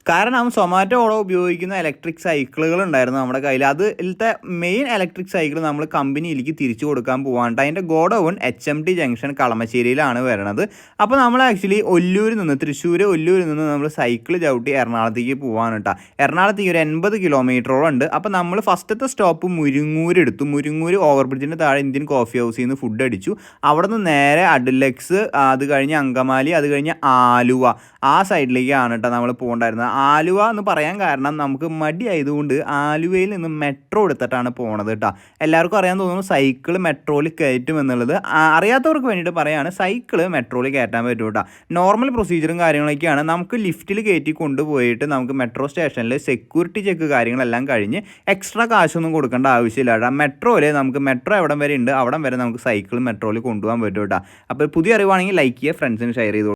കാരണം സൊമാറ്റോ ഓടോ ഉപയോഗിക്കുന്ന ഇലക്ട്രിക് സൈക്കിളുകൾ ഉണ്ടായിരുന്നു നമ്മുടെ കയ്യിൽ. അതിലത്തെ മെയിൻ ഇലക്ട്രിക് സൈക്കിൾ നമ്മൾ കമ്പനിയിലേക്ക് തിരിച്ചു കൊടുക്കാൻ പോകാണ്ട്. അതിൻ്റെ ഗോഡൗൺ HMT ജംഗ്ഷൻ കളമശ്ശേരിയിലാണ് വരുന്നത്. അപ്പോൾ നമ്മൾ ആക്ച്വലി തൃശ്ശൂർ ഒല്ലൂരിൽ നിന്ന് നമ്മൾ സൈക്കിൾ ചവിട്ടി എറണാകുളത്തേക്ക് പോകാൻ കേട്ടോ. എറണാകുളത്തേക്ക് ഒരു 80 കിലോമീറ്ററോളം ഉണ്ട്. അപ്പോൾ നമ്മൾ ഫസ്റ്റത്തെ സ്റ്റോപ്പ് മുരിങ്ങൂർ എടുത്തു. മുരിങ്ങൂർ ഓവർ ബ്രിഡ്ജിൻ്റെ താഴെ ഇന്ത്യൻ കോഫി ഹൗസിൽ നിന്ന് ഫുഡ് അടിച്ചു. അവിടെ നിന്ന് നേരെ അഡ്ലക്സ്, അത് കഴിഞ്ഞ് അങ്കമാലി, അത് കഴിഞ്ഞ് ആലുവ, ആ സൈഡിലേക്കാണ് കേട്ടോ നമ്മൾ പോകേണ്ടായിരുന്നത്. ആലുവ എന്ന് പറയാൻ കാരണം നമുക്ക് മടിയായതുകൊണ്ട് ആലുവയിൽ നിന്ന് മെട്രോ എടുത്തിട്ടാണ് പോണത് കേട്ടോ. എല്ലാവർക്കും അറിയാൻ തോന്നുന്നു സൈക്കിൾ മെട്രോയിൽ കയറ്റും എന്നുള്ളത്. അറിയാത്തവർക്ക് വേണ്ടിയിട്ട് പറയുകയാണ്, സൈക്കിൾ മെട്രോയിൽ കയറ്റാൻ പറ്റും കേട്ടോ. നോർമൽ പ്രൊസീജിയറും കാര്യങ്ങളൊക്കെയാണ്. നമുക്ക് ലിഫ്റ്റിൽ കയറ്റി കൊണ്ടുപോയിട്ട് നമുക്ക് മെട്രോ സ്റ്റേഷനിൽ സെക്യൂരിറ്റി ചെക്ക് കാര്യങ്ങളെല്ലാം കഴിഞ്ഞ് എക്സ്ട്രാ കാശൊന്നും കൊടുക്കേണ്ട ആവശ്യമില്ല കേട്ടോ. മെട്രോയിൽ നമുക്ക് മെട്രോ എവിടം വരെ ഉണ്ട് അവിടം വരെ നമുക്ക് സൈക്കിൾ മെട്രോയിൽ കൊണ്ടുപോകാൻ പറ്റും കേട്ടോ. അപ്പോൾ പുതിയ അറിവാണെങ്കിൽ ലൈക്ക് ചെയ്യുക, ഫ്രണ്ട്സിന് ഷെയർ ചെയ്തു.